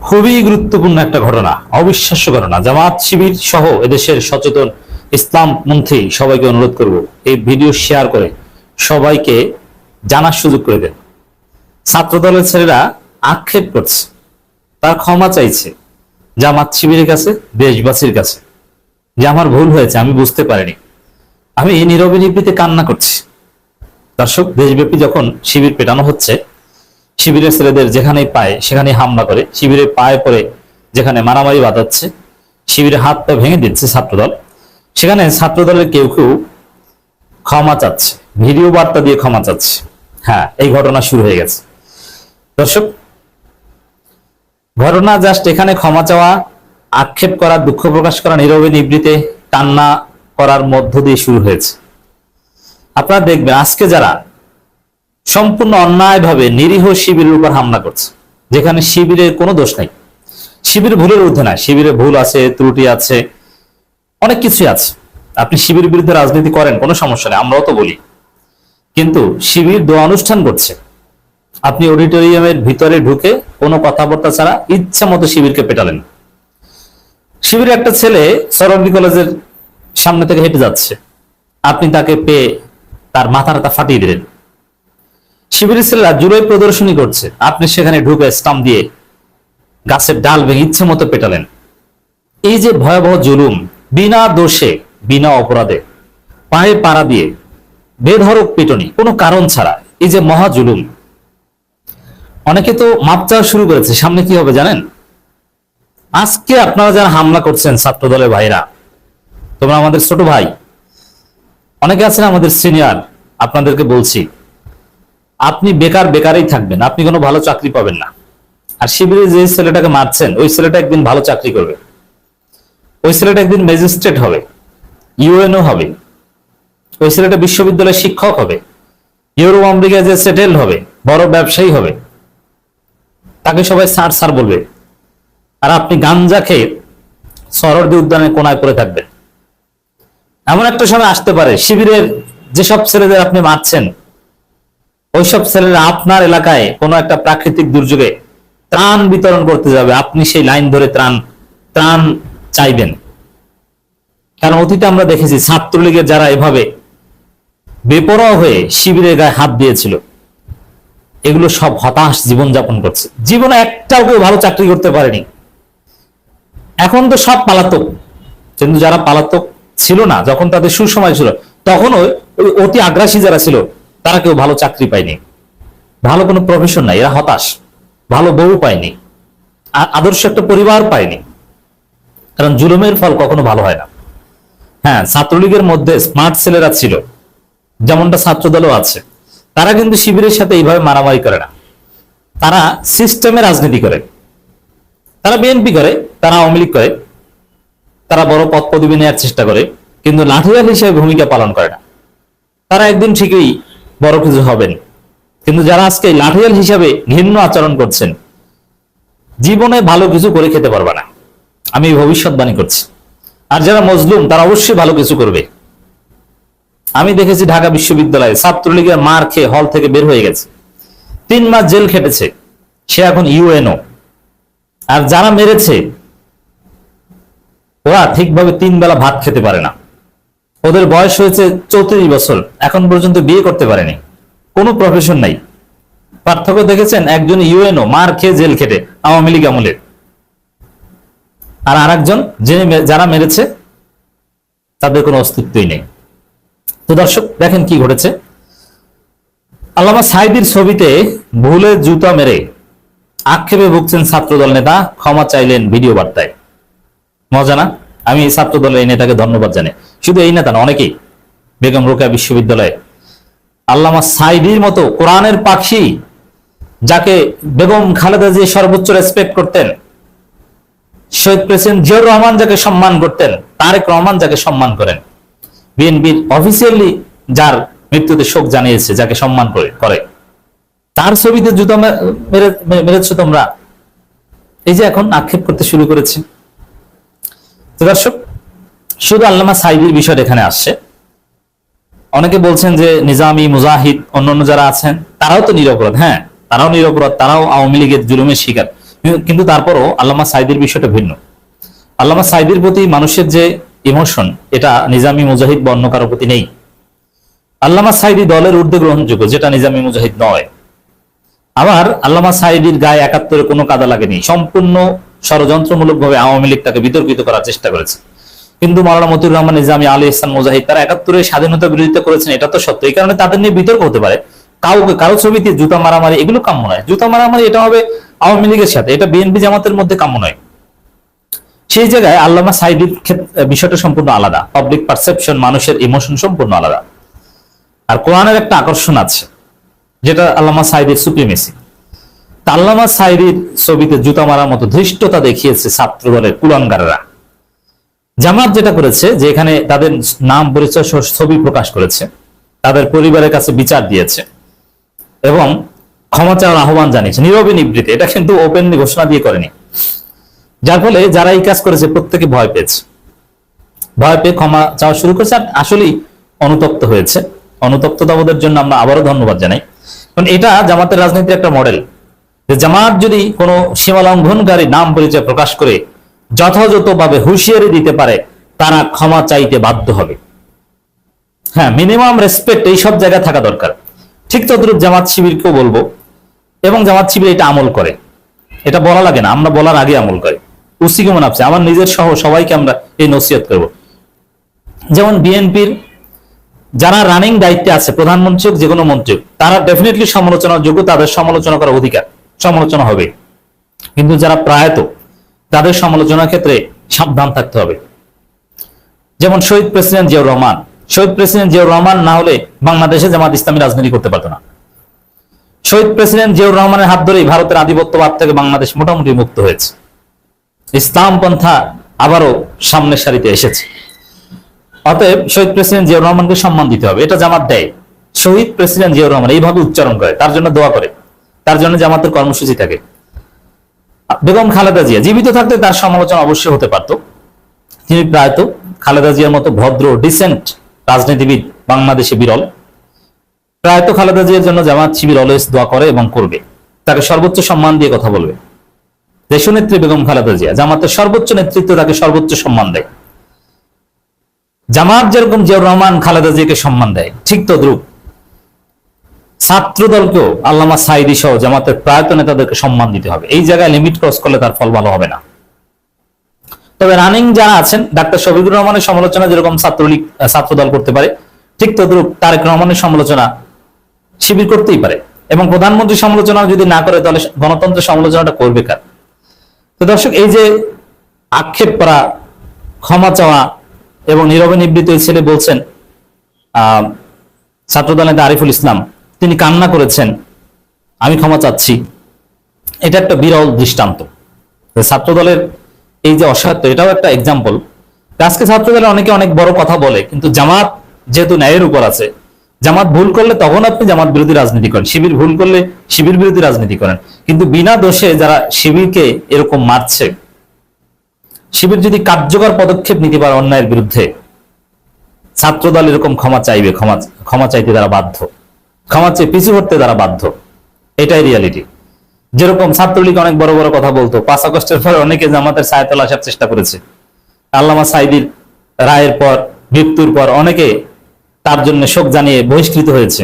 খুবই গুরুত্বপূর্ণ একটা ঘটনা, অবিশ্বাস্য ঘটনা। জামাত শিবির সহ এদেশের সচেতন ইসলাম মন্ত্রী সবাইকে অনুরোধ করব, এই ভিডিও শেয়ার করে সবাইকে জানার সুযোগ করে দেন। ছাত্র দলের ছেলেরা আক্ষেপ করছে, তার ক্ষমা চাইছে জামাত শিবিরের কাছে, দেশবাসীর কাছে, যে আমার ভুল হয়েছে, আমি বুঝতে পারিনি, আমি নীরবে নিভৃতে কান্না করছি। দর্শক, দেশব্যাপী যখন শিবির পেটানো হচ্ছে, শিবিরের ছেলেদের যেখানে পায় সেখানে হামলা করে, শিবিরের পায়ে পড়ে যেখানে মারামারি বাঁধাচ্ছে, শিবিরের হাত পা ভেঙে দিচ্ছে ছাত্রদল, সেখানে ছাত্রদলের কেউ কেউ ক্ষমা চাচ্ছে, ভিডিও বার্তা দিয়ে ক্ষমা চাচ্ছে। হ্যাঁ, এই ঘটনা শুরু হয়ে গেছে। দর্শক, ঘটনা জাস্ট এখানে ক্ষমা চাওয়া, আক্ষেপ করা, দুঃখ প্রকাশ করা, নীরবে নিবৃতে কান্না করার মধ্য দিয়ে শুরু হয়েছে। আপনারা দেখবেন আজকে যারা সম্পূর্ণ অন্যায়ভাবে নিরীহ শিবিরের উপর হামলা করছে, যেখানে শিবিরের কোনো দোষ নাই, শিবির ভুলের ঊর্ধ্বে না, শিবিরে ভুল আছে, ত্রুটি আছে, অনেক কিছুই আছে। আপনি শিবির বিরুদ্ধে রাজনীতি করেন, কোনো সমস্যা নেই, আমরাও তো বলি, কিন্তু শিবির দোয়া অনুষ্ঠান করছে, আপনি অডিটোরিয়ামের ভিতরে ঢুকে কোনো কথাবার্তা ছাড়া ইচ্ছা মতো শিবিরকে পেটালেন। শিবিরের একটা ছেলে সরোয়ার্দী কলেজের সামনে থেকে হেঁটে যাচ্ছে, আপনি তাকে পেয়ে তার মাথাটা ফাটিয়ে দিলেন। শিবিরের ছেলেরা জুলাই প্রদর্শনী করছে, আপনি সেখানে ঢুকে স্টাম্প দিয়ে গাছের ডাল ভেঙে ইচ্ছে মতো পেটালেন। এই যে ভয়াবহ জুলুম, বিনা দোষে বিনা অপরাধে পায়ে পাড়া দিয়ে বেধড়ক পিটনি, কোনো কারণ ছাড়া, এই যে মহা জুলুম, অনেকে তো মাপ চাওয়া শুরু করেছে। সামনে কি হবে জানেন? আজকে আপনারা যারা হামলা করছেন ছাত্র দলের ভাইরা, তোমরা আমাদের ছোট ভাই, অনেকে আছেন আমাদের সিনিয়র, আপনাদেরকে বলছি, আপনি বেকারই থাকবেন, আপনি কোনো ভালো চাকরি পাবেন না। আর শিবিরে যে ছেলেটাকে মারছেন, ওই ছেলেটা একদিন ভালো চাকরি করবে, ওই ছেলেটা একদিন ম্যাজিস্ট্রেট হবে, ইউএনও হবে, ওই ছেলেটা বিশ্ববিদ্যালয়ের শিক্ষক হবে, ইউরোপ আমেরিকায় যে সেটেল হবে, বড় ব্যবসায়ী হবে, তাকে সবাই স্যার স্যার বলবে। আর আপনি গাঞ্জা খেয়ে সরোয়ার্দী উদ্যানের কোনায় পড়ে থাকবেন। এমন একটা সময় আসতে পারে, শিবিরের যেসব ছেলেদের আপনি মারছেন, ওইসব ছেলেরা আপনার এলাকায় কোনো একটা প্রাকৃতিক দুর্যোগে ত্রাণ বিতরণ করতে যাবে, আপনি সেই লাইন ধরে ত্রাণ চাইবেন। কারণ অতীতে আমরা দেখেছি ছাত্রলীগের যারা এভাবে বেপরোয়া হয়ে শিবিরের গায়ে হাত দিয়েছিল, এগুলো সব হতাশ জীবনযাপন করছে, জীবনে একটাও কেউ ভালো চাকরি করতে পারেনি। এখন তো সব পালাতক, কিন্তু যারা পালাতক ছিল না, যখন তাদের সুসময় ছিল, তখন ওই অতি আগ্রাসী যারা ছিল, তারা কেউ ভালো চাকরি পায়নি, ভালো কোনো প্রফেশন নাই, এরা হতাশ, ভালো বউ পায়নি, আদর্শ একটা পরিবার পায়নি। কারণ জুলুমের ফল কখনো ভালো হয় না। হ্যাঁ, ছাত্রলীগের মধ্যে স্মার্ট ছেলেরা ছিল, যেমনটা ছাত্র দলও আছে, তারা কিন্তু শিবিরের সাথে এইভাবে মারামারি করে না, তারা সিস্টেমে রাজনীতি করে, তারা বিএনপি করে, তারা আওয়ামী লীগ করে, তারা বড় পদ পদবি নেওয়ার চেষ্টা করে, কিন্তু লাঠিয়াল হিসেবে ভূমিকা পালন করে না। তারা একদিন ঠিকই বড় কিছু হবেন, কিন্তু যারা আজকে লাঠিয়াল হিসাবে ঘৃণ্য আচরণ করছেন, জীবনে ভালো কিছু করে খেতে পারবে না, আমি ভবিষ্যৎবাণী করছি। আর যারা মজলুম, তারা অবশ্যই ভালো কিছু করবে। আমি দেখেছি ঢাকা বিশ্ববিদ্যালয়ে ছাত্রলীগের মার খেয়ে হল থেকে বের হয়ে গেছে, 3 মাস জেল খেটেছে, সে এখন ইউএনও। আর যারা মেরেছে, ওরা ঠিকভাবে 3 বেলা ভাত খেতে পারে না, ওদের বয়স হয়েছে 34 বছর, এখন পর্যন্ত বিয়ে করতে পারেনি, কোনো প্রফেশন নাই। পার্থক্য দেখেছেন? একজন ইউএনও, মার খেয়ে জেল খেটে, আওয়ামী লীগ আমলের, আর আরেকজন যারা মেরেছে তাদের কোনো অস্তিত্বই নেই। তো দর্শক, দেখেন কি ঘটেছে। আল্লামা সাঈদীর ছবিতে ভুলে জুতা মেরে আক্ষেপে ভুগছেন ছাত্রদল নেতা, ক্ষমা চাইলেন ভিডিও বার্তায়। মজা না? আমি ছাত্রদলের এই নেতাকে ধন্যবাদ জানাই। শুধু এই নেতা না, অনেকেই, বেগম রোকেয়া বিশ্ববিদ্যালয়ে আল্লামা সাঈদীর মতো কোরআনের পাখি, যাকে বেগম খালেদা জিয়া সর্বোচ্চ রেসপেক্ট করতেন, শহীদ প্রেসিডেন্ট জিয়াউর রহমান যাকে সম্মান করতেন, তারেক রহমান যাকে সম্মান করেন, বিএনপির অফিসিয়ালি যার মৃত্যুতে শোক জানিয়েছে, যাকে সম্মান করে, তার ছবিতে জুতা মেরেছ তোমরা। এই যে এখন আক্ষেপ করতে শুরু করেছে। তো দর্শক, শুধু আল্লামা সাঈদীর বিষয় এখানে আসছে। অনেকে বলছেন যে নিজামী, মুজাহিদ, অন্যান্য যারা আছেন তারাও তো নিরপরাধ। হ্যাঁ, তারাও নিরপরাধ, তারাও আওয়ামী লীগের জুলুমের শিকার, কিন্তু তারপরও আল্লামা সাঈদীর বিষয়টা ভিন্ন। আল্লামা সাঈদীর প্রতি মানুষের যে ইমোশন, এটা নিজামী মুজাহিদ বা অন্য কারো প্রতি নেই। আল্লামা সাঈদী দলের ঊর্ধ্বে গ্রহণযোগ্য, যেটা নিজামী মুজাহিদ নয়। আবার আল্লামা সাঈদীর গায়ে ৭১ কোনো কাদা লাগেনি, সম্পূর্ণ ষড়যন্ত্রমূলক ভাবে আওয়ামী লীগ তাকে বিতর্কিত করার চেষ্টা করেছে। কিন্তু মাওলানা মতিউর রহমান নিজামী, আলী ইহসান মুজাহিদ তারা ৭১ স্বাধীনতা বিরোধিতা করেছেন, এটা তো সত্য। এই কারণে তাদের নিয়ে বিতর্ক হতে পারে। কারো ছবিতে জুতা মারামারি এগুলো কাম্য নয়। জুতা মারামারি এটা হবে আওয়ামী লীগের সাথে, এটা বিএনপি জামাতের মধ্যে কাম্য নয়। সেই জায়গায় আল্লামা সাঈদীর বিষয়টা সম্পূর্ণ আলাদা। পাবলিক পারসেপশন, মানুষের ইমোশন সম্পূর্ণ আলাদা। আর কোরআনের একটা আকর্ষণ আছে, যেটা আল্লামা সাঈদীর সুপ্রিমেসি। আল্লামা সাঈদীর ছবিতে জুতা মারার মতো ধৃষ্টতা দেখিয়েছে ছাত্র দলের কুলাঙ্গাররা। জামাত যেটা করেছে, যে এখানে তাদের নাম পরিচয় সহ ছবি প্রকাশ করেছে, তাদের পরিবারের কাছে বিচার দিয়েছে এবং ক্ষমা চাওয়ার আহ্বান জানিয়েছে নীরবে নিবৃত্তে। এটা কিন্তু ওপেনলি ঘোষণা দিয়ে করেনি, যার ফলে যারা এই কাজ করেছে প্রত্যেকে ভয় পেয়েছে, ভয় পেয়ে ক্ষমা চাওয়া শুরু করেছে। আর আসলেই অনুতপ্ত হয়েছে। অনুতপ্ততাবোধের জন্য আমরা আবারও ধন্যবাদ জানাই। কারণ এটা জামাতের রাজনীতির একটা মডেল, যে জামাত যদি কোনো সীমা লঙ্ঘনকারী নাম পরিচয় প্রকাশ করে যথাযথভাবে হুঁশিয়ারি দিতে পারে, তারা ক্ষমা চাইতে বাধ্য হবে। হ্যাঁ, মিনিমাম রেসপেক্ট এই সব জায়গায় থাকা দরকার। ঠিক তদ্রুপ জামাত শিবিরকেও বলবো, এবং জামাত শিবির এটা আমল করে। এটা বলা লাগে না, আমরা বলার আগে আমল করে। উসিকে মনে আছে, আমার নিজের সহ সবাইকে আমরা এই নসিহত করব। যেমন বিএনপির যারা রানিং দায়িত্বে আছে, প্রধানমন্ত্রী হোক যে কোনো মন্ত্রী, তারা ডেফিনেটলি সমালোচনার যোগ্য, তাদের সমালোচনা করার অধিকার, সমালোচনা হবে। কিন্তু যারা প্রয়াত, তাদের সমালোচনার ক্ষেত্রে সাবধান থাকতে হবে। যেমন শহীদ প্রেসিডেন্ট জিয়াউর রহমান। শহীদ প্রেসিডেন্ট জিয়াউর রহমান না হলে বাংলাদেশে জামাত ইসলামী রাজনীতি করতে পারতো না। শহীদ প্রেসিডেন্ট জিয়াউর রহমানের হাত ধরেই ভারতের আধিপত্যবাদ থেকে বাংলাদেশ মোটামুটি মুক্ত হয়েছে। ইসলাম পন্থা আবারও সামনের সারিতে এসেছে। অতএব শহীদ প্রেসিডেন্ট জিয়াউর রহমানকে সম্মান দিতে হবে, এটা জামাত দেয়। শহীদ প্রেসিডেন্ট জিয়াউর রহমান এইভাবে উচ্চারণ করে, তার জন্য দোয়া করে, তার জন্য জামাতের কর্মসূচি থাকে। বেগম খালেদা জিয়া জীবিত থাকতে তার সমালোচনা অবশ্যই হতে পারত। তিনি প্রায়ত, খালেদা জিয়ার মতো ভদ্র ডিসেন্ট রাজনীতিবিদ বাংলাদেশে বিরল। প্রায়ত খালেদা জিয়ার জন্য জামাত শিবির অলওয়েজ দোয়া করে এবং করবে, তাকে সর্বোচ্চ সম্মান দিয়ে কথা বলবে। দেশনেত্রী বেগম খালেদা জিয়া, জামাতের সর্বোচ্চ নেতৃত্ব, তাকে সর্বোচ্চ সম্মান দেয়। জামাত যেরকম জিয়াউর রহমান খালেদা জিয়াকে সম্মান দেয়, ঠিক তদ্রুপ ছাত্র দলকেও আল্লামা সাঈদী সহ জামাতের প্রায়ত নেতাদেরকে সম্মান দিতে হবে। এই জায়গায় লিমিট ক্রস করলে তার ফল ভালো হবে না। তবে রানিং যারা আছেন, ডাক্তার শফিকুর রহমানের সমালোচনা যেরকম ছাত্রলীগ ছাত্র দল করতে পারে, ঠিক তদ্রুপ তারেক রহমানের সমালোচনা শিবির করতেই পারে। এবং প্রধানমন্ত্রী সমালোচনা যদি না করে, তাহলে গণতন্ত্রের সমালোচনাটা করবে কার? তো দর্শক, এই যে আক্ষেপ করা, ক্ষমা চাওয়া এবং নীরবে নিবৃত্ত ছেলে বলছেন, ছাত্রদল নেতা আরিফুল ইসলাম তিনি কান্না করেছেন, আমি ক্ষমা চাচ্ছি, এটা একটা বিরল দৃষ্টান্ত। ছাত্রদলের এই যে অসহায়ত্ব, এটাও একটা এক্সাম্পল। আজকে ছাত্রদলের অনেকে অনেক বড় কথা বলে, কিন্তু জামাত যেহেতু ন্যায়ের উপর আছে, জামাত ভুল করলে তখন আপনি জামাত বিরোধী রাজনীতি করেন, শিবির ভুল করলে শিবির বিরোধী রাজনীতি করেন। কিন্তু বিনা দোষে যারা শিবিরকে এরকম মারছে, শিবির যদি কার্যকর পদক্ষেপ নিতে পারে অন্যায়ের বিরুদ্ধে, ছাত্রদল এরকম ক্ষমা চাইবে, ক্ষমা চাইতে তারা বাধ্য, ক্ষমা চেয়ে পিছু হটতে তারা বাধ্য। এটাই রিয়ালিটি। যেরকম ছাত্রলীগ অনেক বড় বড় কথা বলতো, 5 আগস্টের পরে অনেকে জামাতের ছায়াতলে আসার চেষ্টা করেছে। আল্লামা সাঈদীর রায়ের পর, মৃত্যুর পর অনেকে তার জন্য শোক জানিয়ে বহিষ্কৃত হয়েছে।